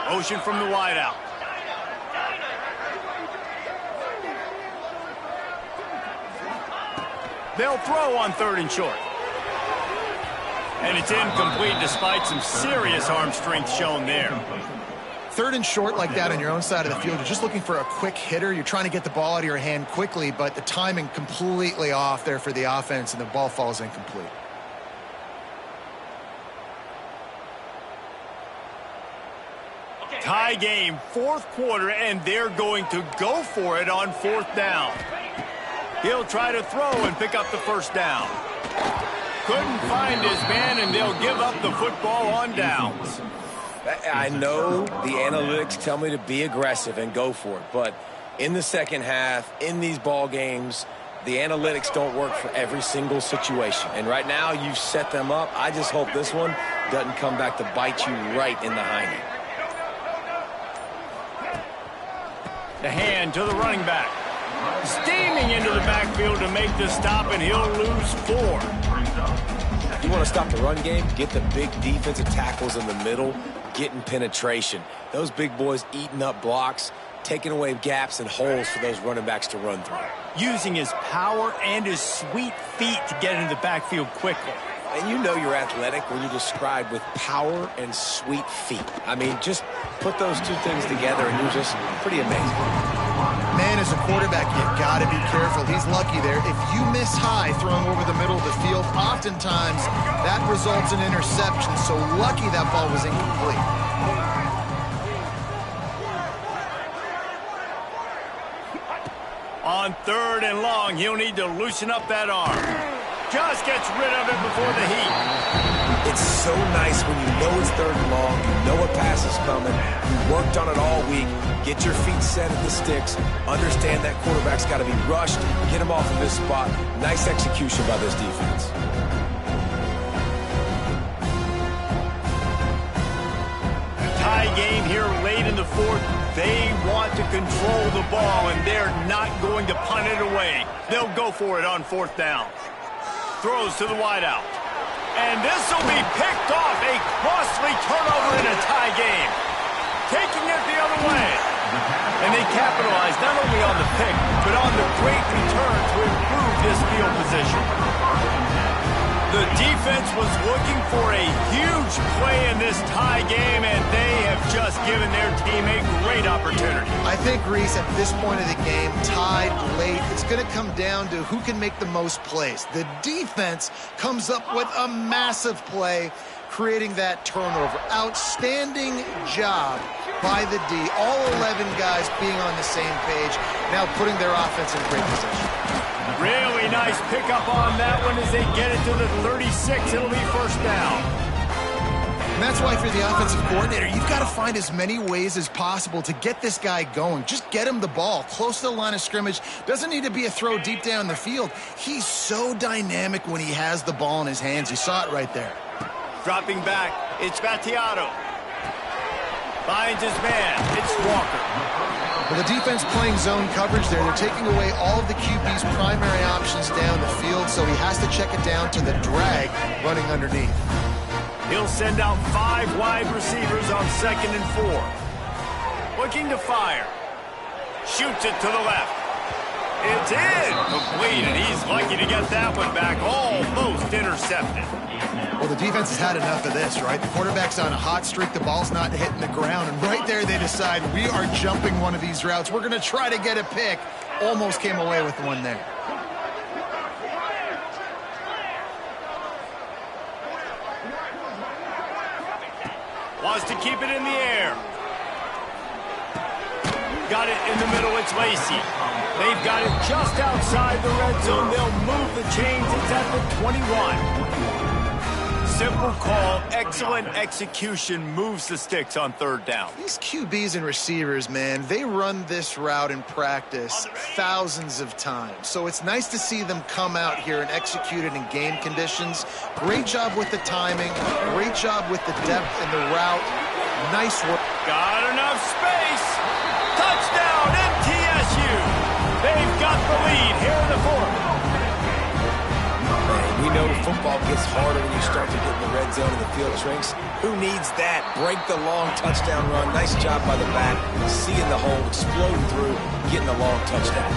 3. Motion from the wideout. They'll throw on 3rd and short. And it's incomplete despite some serious arm strength shown there. 3rd and short like that on your own side of the field, you're just looking for a quick hitter. You're trying to get the ball out of your hand quickly, but the timing completely off there for the offense, and the ball falls incomplete. Tie game, 4th quarter, and they're going to go for it on 4th down. He'll try to throw and pick up the first down. Couldn't find his man, and they'll give up the football on downs. I know the analytics tell me to be aggressive and go for it, but in the second half, in these ball games, the analytics don't work for every single situation. And right now, you've set them up. I just hope this one doesn't come back to bite you right in the hiney. The hand to the running back. Steaming into the backfield to make the stop, and he'll lose 4. You want to stop the run game? Get the big defensive tackles in the middle, getting penetration. Those big boys eating up blocks, taking away gaps and holes for those running backs to run through. Using his power and his sweet feet to get into the backfield quickly. And you know you're athletic when you're described with power and sweet feet. I mean, just put those two things together and you're just pretty amazing. Man, as a quarterback, you got to be careful. He's lucky there. If you miss high throwing over the middle of the field, oftentimes that results in interception. So lucky that ball was incomplete. On 3rd and long, he'll need to loosen up that arm. Just gets rid of it before the heat. It's so nice when you know it's 3rd and long, you know a pass is coming, you worked on it all week, get your feet set at the sticks, understand that quarterback's got to be rushed, get him off of this spot. Nice execution by this defense. Tie game here late in the 4th. They want to control the ball, and they're not going to punt it away. They'll go for it on 4th down. Throws to the wideout. And this will be picked off. A costly turnover in a tie game. Taking it the other way. And they capitalize not only on the pick, but on the great return to improve this field position. The defense was looking for a huge play in this tie game, and they have just given their team a great opportunity. I think, Reese, at this point of the game, tied late, it's going to come down to who can make the most plays. The defense comes up with a massive play, creating that turnover. Outstanding job by the D. All 11 guys being on the same page, now putting their offense in great position. Really nice pickup on that one as they get it to the 36. It'll be first down. And that's why for the offensive coordinator, you've got to find as many ways as possible to get this guy going. Just get him the ball close to the line of scrimmage. Doesn't need to be a throw deep down the field. He's so dynamic when he has the ball in his hands. You saw it right there. Dropping back, it's Battiato. Finds his man, it's Walker. Well, the defense playing zone coverage there. They're taking away all of the QB's primary options down the field, so he has to check it down to the drag running underneath. He'll send out 5 wide receivers on 2nd and 4. Looking to fire. Shoots it to the left. It's incomplete, and he's lucky to get that one back. Almost intercepted. Well, the defense has had enough of this, right? The quarterback's on a hot streak. The ball's not hitting the ground. And right there they decide, we are jumping one of these routes. We're going to try to get a pick. Almost came away with one there. Wants to keep it in the air. Got it in the middle. It's Lacy. They've got it just outside the red zone. They'll move the chains. It's at the 21. Simple call, excellent execution, moves the sticks on 3rd down. These QBs and receivers, man, they run this route in practice thousands of times. So it's nice to see them come out here and execute it in game conditions. Great job with the timing. Great job with the depth and the route. Nice work. Got enough space. Touchdown, MTSU. They've got the lead here in the 4th. We know the football gets harder when you start to get in the red zone and the field shrinks. Who needs that? Break the long touchdown run. Nice job by the back. Seeing the hole, exploding through, getting the long touchdown.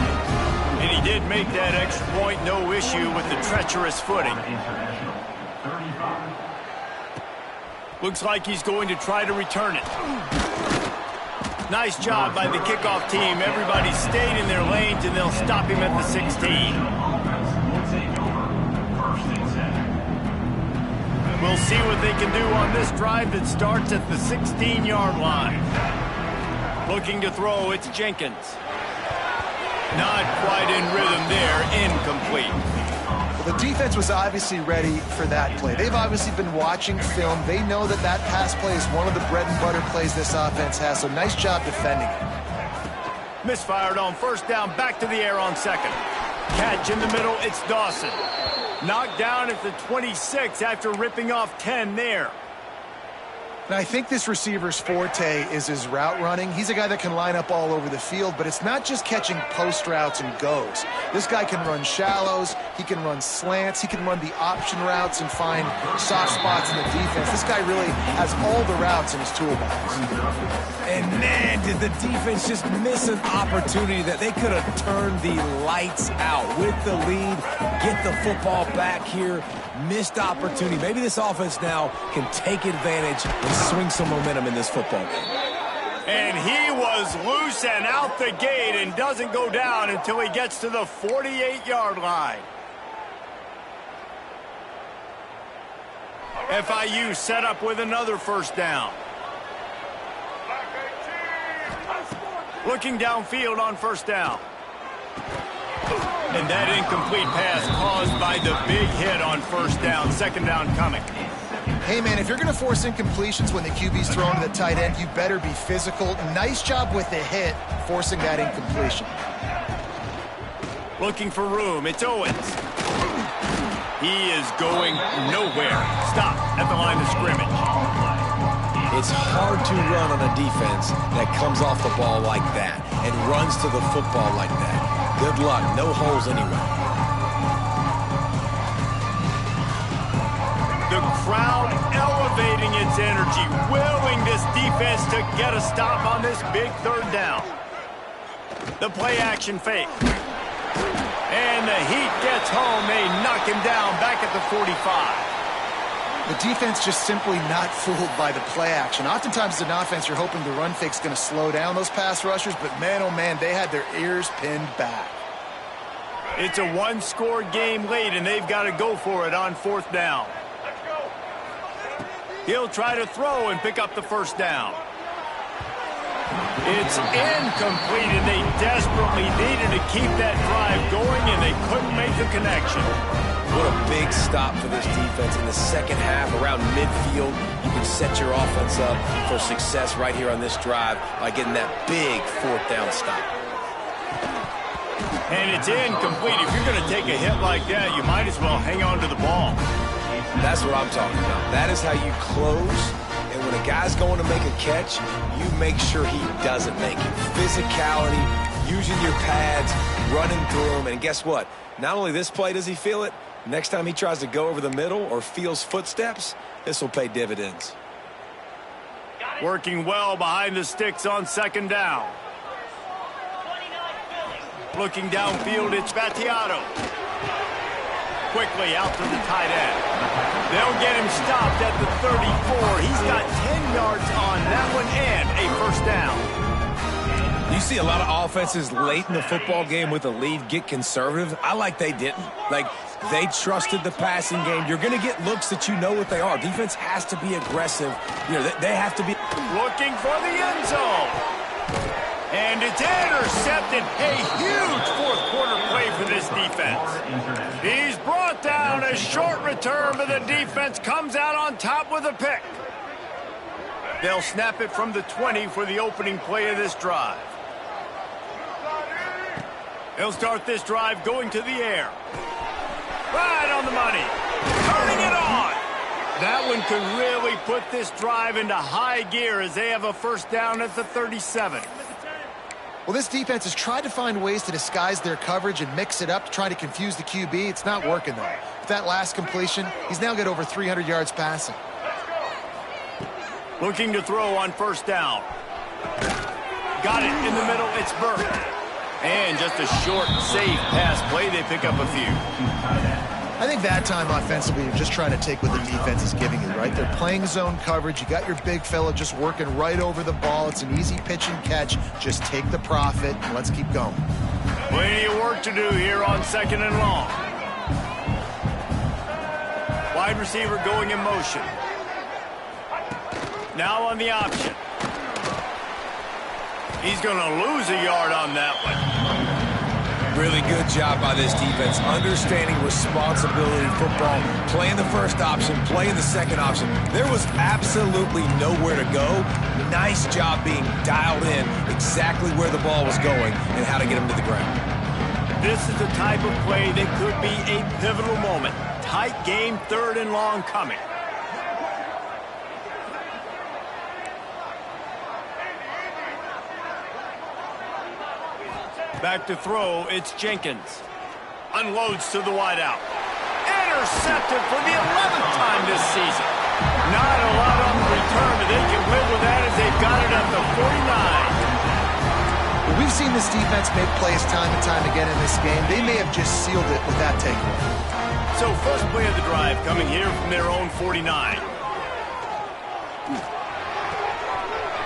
And he did make that extra point, no issue with the treacherous footing. Looks like he's going to try to return it. Nice job by the kickoff team. Everybody stayed in their lanes, and they'll stop him at the 16. We'll see what they can do on this drive that starts at the 16-yard line. Looking to throw, it's Jenkins. Not quite in rhythm there, incomplete. Well, the defense was obviously ready for that play. They've obviously been watching film. They know that that pass play is one of the bread and butter plays this offense has, so nice job defending it. Misfired on 1st down, back to the air on 2nd. Catch in the middle, it's Dawson. Knocked down at the 26 after ripping off 10 there. And I think this receiver's forte is his route running. He's a guy that can line up all over the field, but it's not just catching post routes and goes. This guy can run shallows, he can run slants, he can run the option routes and find soft spots in the defense. This guy really has all the routes in his toolbox. And man, did the defense just miss an opportunity that they could have turned the lights out with the lead, get the football back here. Missed opportunity. Maybe this offense now can take advantage and swing some momentum in this football game. And he was loose and out the gate and doesn't go down until he gets to the 48-yard line. FIU set up with another 1st down. Looking downfield on 1st down. And that incomplete pass caused by the big hit on 1st down. 2nd down coming. Hey, man, if you're going to force incompletions when the QB's throwing to the tight end, you better be physical. Nice job with the hit, forcing that incompletion. Looking for room. It's Owens. He is going nowhere. Stop at the line of scrimmage. It's hard to run on a defense that comes off the ball like that and runs to the football like that. Good luck. No holes anywhere. The crowd elevating its energy, willing this defense to get a stop on this big 3rd down. The play action fake. And the heat gets home. They knock him down back at the 45. The defense just simply not fooled by the play action. Oftentimes as an offense, you're hoping the run fake's going to slow down those pass rushers, but man, oh man, they had their ears pinned back. It's a one-score game late, and they've got to go for it on 4th down. He'll try to throw and pick up the 1st down. It's incomplete, and they desperately needed to keep that drive going, and they couldn't make the connection. What a big stop for this defense in the second half around midfield. You can set your offense up for success right here on this drive by getting that big fourth down stop. And it's incomplete. If you're going to take a hit like that, you might as well hang on to the ball. That's what I'm talking about. That is how you close. And when a guy's going to make a catch, you make sure he doesn't make it. Physicality, using your pads, running through them. And guess what? Not only this play does he feel it, next time he tries to go over the middle or feels footsteps, this will pay dividends. Working well behind the sticks on second down. Looking downfield, it's Battiato. Quickly out to the tight end. They'll get him stopped at the 34. He's got 10 yards on that one and a first down. You see a lot of offenses late in the football game with a lead get conservative. I like they didn't. Like, they trusted the passing game. You're going to get looks that you know what they are. Defense has to be aggressive. You know, they have to be looking for the end zone. And it's intercepted. A huge fourth quarter play for this defense. He's brought down. A short return, but the defense comes out on top with a pick. They'll snap it from the 20 for the opening play of this drive. They'll start this drive going to the air. Right on the money. Turning it on. That one could really put this drive into high gear as they have a first down at the 37. Well, this defense has tried to find ways to disguise their coverage and mix it up to try to confuse the QB. It's not working, though. With that last completion, he's now got over 300 yards passing. Looking to throw on first down. Got it in the middle. It's Burke. And just a short, safe pass play. They pick up a few. I think that time offensively, you're just trying to take what the defense is giving you, right? They're playing zone coverage. You got your big fella just working right over the ball. It's an easy pitch and catch. Just take the profit and let's keep going. Plenty of work to do here on second and long. Wide receiver going in motion. Now on the option. He's going to lose a yard on that one. Really good job by this defense, understanding responsibility in football, playing the first option, playing the second option. There was absolutely nowhere to go. Nice job being dialed in exactly where the ball was going and how to get him to the ground. This is the type of play that could be a pivotal moment. Tight game, third and long coming. Back to throw, it's Jenkins. Unloads to the wideout. Intercepted for the 11th time this season. Not a lot on the return, but they can live with that as they've got it at the 49. Well, we've seen this defense make plays time and time again in this game. They may have just sealed it with that takeaway. So first play of the drive coming here from their own 49.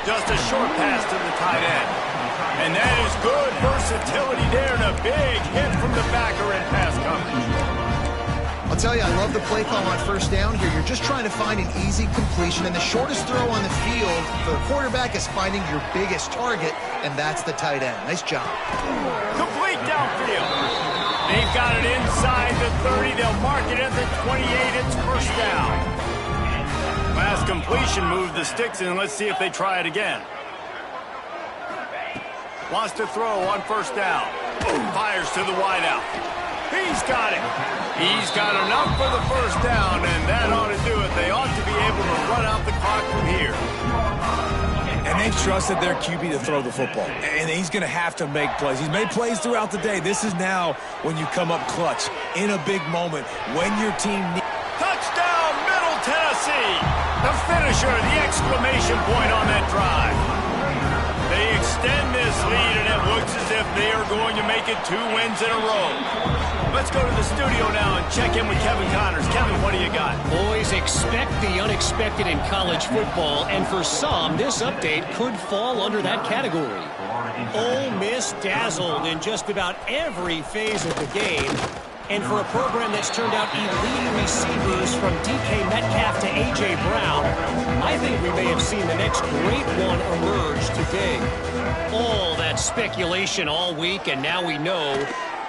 Just a short pass to the tight end. And that is good versatility there and a big hit from the backer in pass coverage. I'll tell you, I love the play call on first down here. You're just trying to find an easy completion, and the shortest throw on the field for the quarterback is finding your biggest target, and that's the tight end. Nice job. Complete downfield. They've got it inside the 30. They'll mark it at the 28. It's first down. Last completion moved the sticks in. Let's see if they try it again. Wants to throw on first down. Fires to the wideout. He's got it. He's got enough for the first down, and that ought to do it. They ought to be able to run out the clock from here. And they've trusted their QB to throw the football. And he's going to have to make plays. He's made plays throughout the day. This is now when you come up clutch in a big moment when your team needs. Touchdown, Middle Tennessee. The finisher, the exclamation point on that drive. They extend this lead, and it looks as if they are going to make it 2 wins in a row. Let's go to the studio now and check in with Kevin Connors. Kevin, what do you got? Boys, expect the unexpected in college football, and for some, this update could fall under that category. Ole Miss dazzled in just about every phase of the game. And for a program that's turned out elite receivers from DK Metcalf to A.J. Brown, I think we may have seen the next great one emerge today. All that speculation all week, and now we know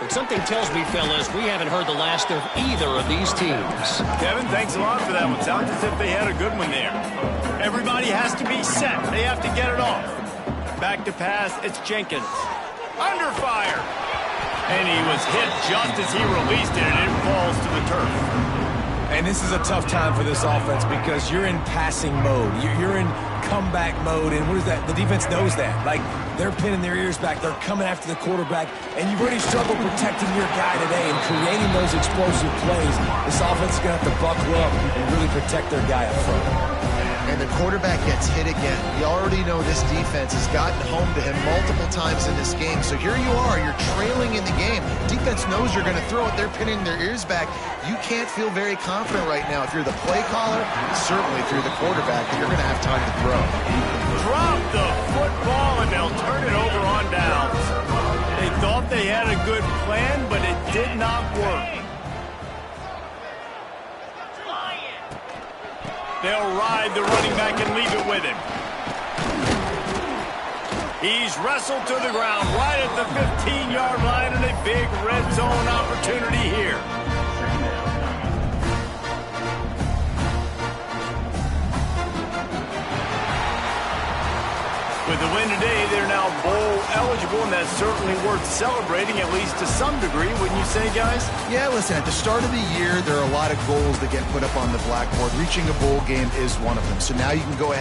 But something tells me, fellas, we haven't heard the last of either of these teams. Kevin, thanks a lot for that one. Sounds as if they had a good one there. Everybody has to be set. They have to get it off. Back to pass, it's Jenkins. Under fire. And he was hit just as he released it, and it falls to the turf. And this is a tough time for this offense because you're in passing mode. You're in comeback mode, and what is that? The defense knows that. Like, they're pinning their ears back. They're coming after the quarterback, and you've already struggled protecting your guy today and creating those explosive plays. This offense is going to have to buckle up and really protect their guy up front. And the quarterback gets hit again. You already know this defense has gotten home to him multiple times in this game. So here you are, you're trailing in the game. Defense knows you're going to throw it. They're pinning their ears back. You can't feel very confident right now. If you're the play caller, certainly if you're the quarterback, you're going to have time to throw. Drop the football, and they'll turn it over on downs. They thought they had a good plan, but it did not work. They'll ride the running back and leave it with him. He's wrestled to the ground right at the 15-yard line, and a big red zone opportunity here. With the win today, they're now bowl eligible, and that's certainly worth celebrating, at least to some degree, wouldn't you say, guys? Yeah, listen, at the start of the year, there are a lot of goals that get put up on the blackboard. Reaching a bowl game is one of them. So now you can go ahead